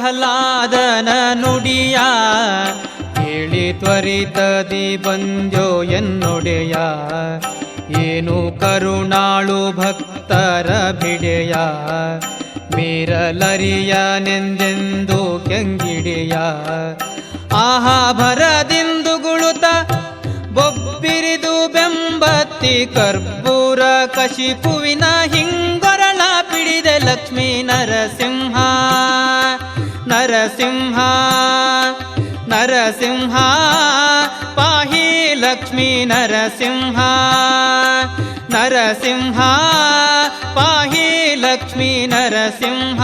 ಪ್ರಹ್ಲಾದನ ನುಡಿಯ ಕೇಳಿ ತ್ವರಿತದಿ ಬಂದ್ಯೋ ಎನ್ನೊಡೆಯ. ಏನು ಕರುಣಾಳು ಭಕ್ತರ ಬಿಡೆಯ, ಮೀರಲರಿಯನೆಂದೆಂದು ಕೆಂಗಿಡೆಯ. ಆಹಾ ಭರದಿಂದು ಗುಳುತ ಬೊಬ್ಬಿರಿದು ಬೆಂಬತ್ತಿ ಕರ್ಪೂರ ಕಶಿಪುವಿನ ಹಿಂಗೊರಳ ಪಿಡಿದೆ ಲಕ್ಷ್ಮೀ ನರಸಿಂಹ. ನರಸಿಂಹ ನರಸಿಂಹ ಪಾಹಿ ಲಕ್ಷ್ಮೀ ನರಸಿಂಹ. ನರಸಿಂಹ ಪಾಹಿ ಲಕ್ಷ್ಮೀ ನರಸಿಂಹ.